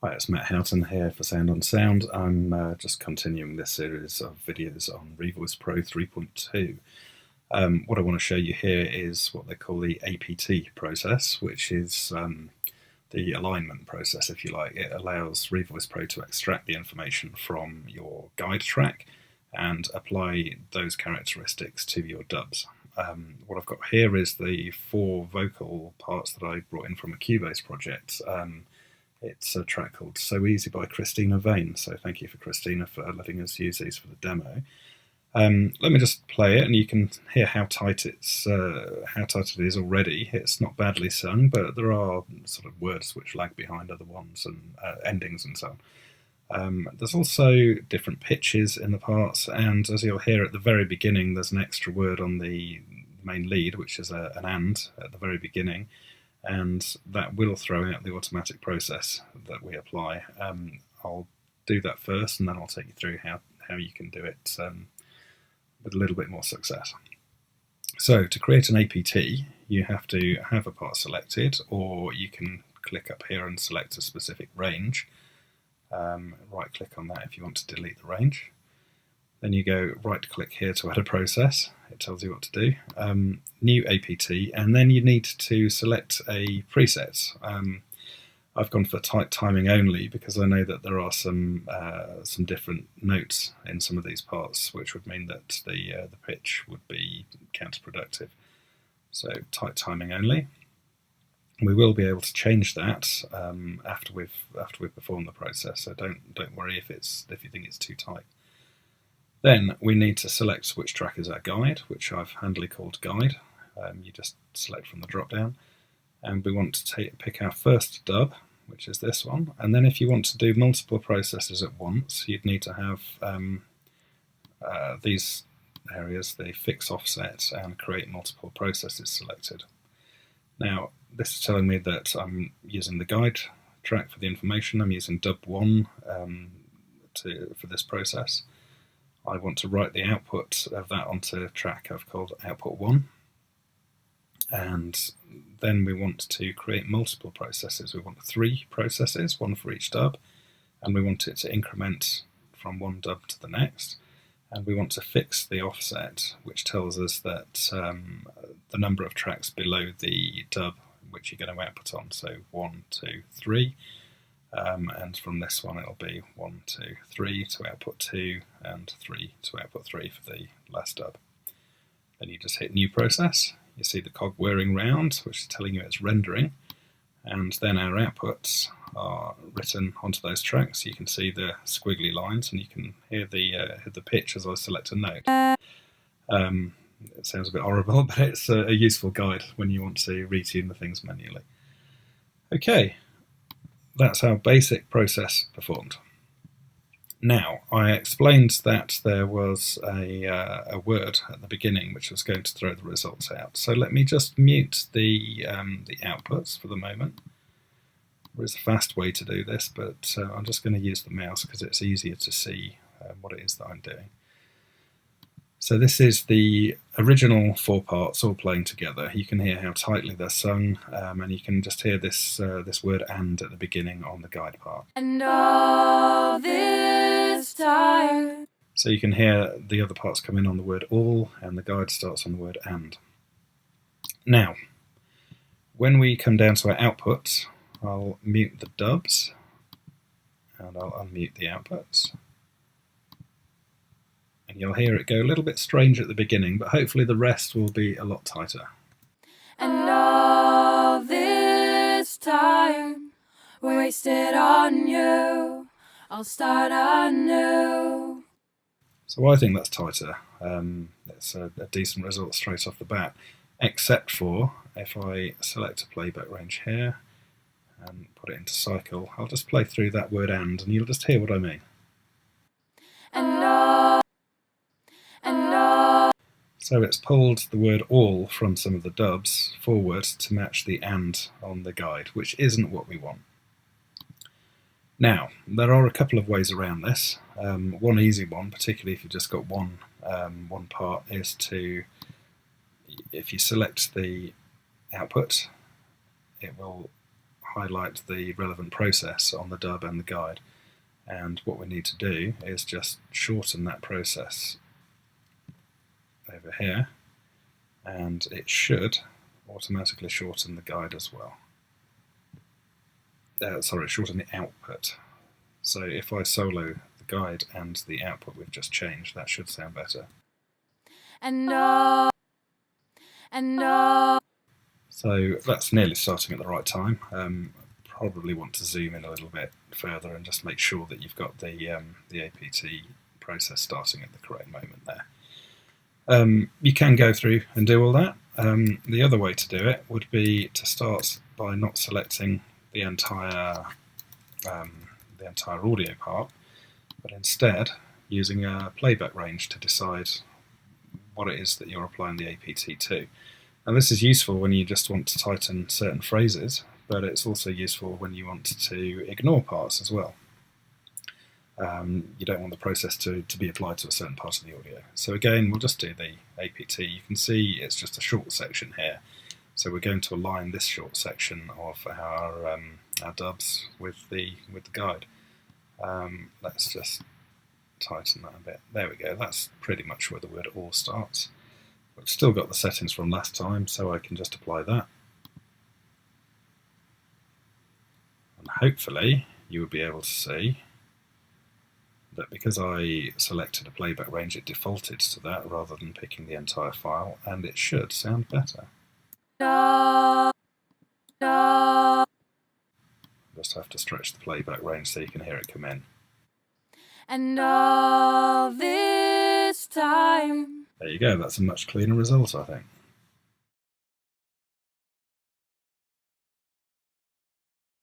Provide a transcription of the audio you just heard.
Hi, it's Matt Houghton here for Sound on Sound. I'm just continuing this series of videos on ReVoice Pro 3.2. What I want to show you here is what they call the APT process, which is the alignment process, if you like. It allows ReVoice Pro to extract the information from your guide track and apply those characteristics to your dubs. What I've got here is the 4 vocal parts that I brought in from a Cubase project. It's a track called So Easy by Christina Vane, so thank you for Christina for letting us use these for the demo. Let me just play it and you can hear how tight it is already. It's not badly sung, but there are sort of words which lag behind other ones and endings and so on. There's also different pitches in the parts, and as you'll hear at the very beginning, there's an extra word on the main lead, which is an and at the very beginning, and that will throw out the automatic process that we apply. I'll do that first, and then I'll take you through how you can do it with a little bit more success. So to create an APT, you have to have a part selected, or you can click up here and select a specific range. Right click on that if you want to delete the range. Then you go right click here to add a process. It tells you what to do. New APT, and then you need to select a preset. I've gone for tight timing only because I know that there are some different notes in some of these parts, which would mean that the pitch would be counterproductive. So tight timing only. We will be able to change that after we've performed the process. So don't worry if you think it's too tight. Then we need to select which track is our guide, which I've handily called guide. You just select from the drop down, and we want to pick our first dub, which is this one. And then if you want to do multiple processes at once, you'd need to have these areas, the fix offset and create multiple processes selected. Now this is telling me that I'm using the guide track for the information. I'm using Pt.1 for this process. I want to write the output of that onto a track I've called Pt.1, and then we want to create multiple processes. We want 3 processes, 1 for each dub, and we want it to increment from one dub to the next, and we want to fix the offset, which tells us that the number of tracks below the dub which you're going to output on, so 1, 2, 3. And from this one it'll be 1, 2, 3 to output 2 and 3 to output 3 for the last dub. Then you just hit new process. You see the cog whirring round, which is telling you it's rendering, and then our outputs are written onto those tracks. You can see the squiggly lines, and you can hear the pitch as I select a note. It sounds a bit horrible, but it's a useful guide when you want to retune the things manually. Okay. That's our basic process performed. Now, I explained that there was a word at the beginning which was going to throw the results out. So let me just mute the outputs for the moment. There is a fast way to do this, but I'm just going to use the mouse because it's easier to see what it is that I'm doing. So this is the original 4 parts all playing together. You can hear how tightly they're sung, and you can just hear this word "and" at the beginning on the guide part. And all this time. So you can hear the other parts come in on the word "all", and the guide starts on the word "and". Now, when we come down to our output, I'll mute the dubs, and I'll unmute the outputs. And you'll hear it go a little bit strange at the beginning, but hopefully the rest will be a lot tighter. And all this time wasted on you, I'll start anew. So I think that's tighter. It's a decent result straight off the bat, except for if I select a playback range here and put it into cycle, I'll just play through that word and you'll just hear what I mean. So it's pulled the word "all" from some of the dubs forward to match the "and" on the guide, which isn't what we want. Now, there are a couple of ways around this. One easy one, particularly if you've just got one part, is to, if you select the output, it will highlight the relevant process on the dub and the guide. And what we need to do is just shorten that process over here, and it should automatically shorten the guide as well. Shorten the output. So if I solo the guide and the output we've just changed, that should sound better. So that's nearly starting at the right time. Probably want to zoom in a little bit further and just make sure that you've got the APT process starting at the correct moment there. You can go through and do all that. The other way to do it would be to start by not selecting the entire audio part, but instead using a playback range to decide what it is that you're applying the APT to. And this is useful when you just want to tighten certain phrases, but it's also useful when you want to ignore parts as well. You don't want the process to be applied to a certain part of the audio. So again, we'll just do the APT. You can see it's just a short section here. So we're going to align this short section of our dubs with the guide. Let's just tighten that a bit. There we go. That's pretty much where the word "or" starts. We've still got the settings from last time, so I can just apply that. And hopefully you will be able to see that because I selected a playback range, it defaulted to that rather than picking the entire file, and it should sound better. Just have to stretch the playback range so you can hear it come in. And all this time. There you go, that's a much cleaner result, I think.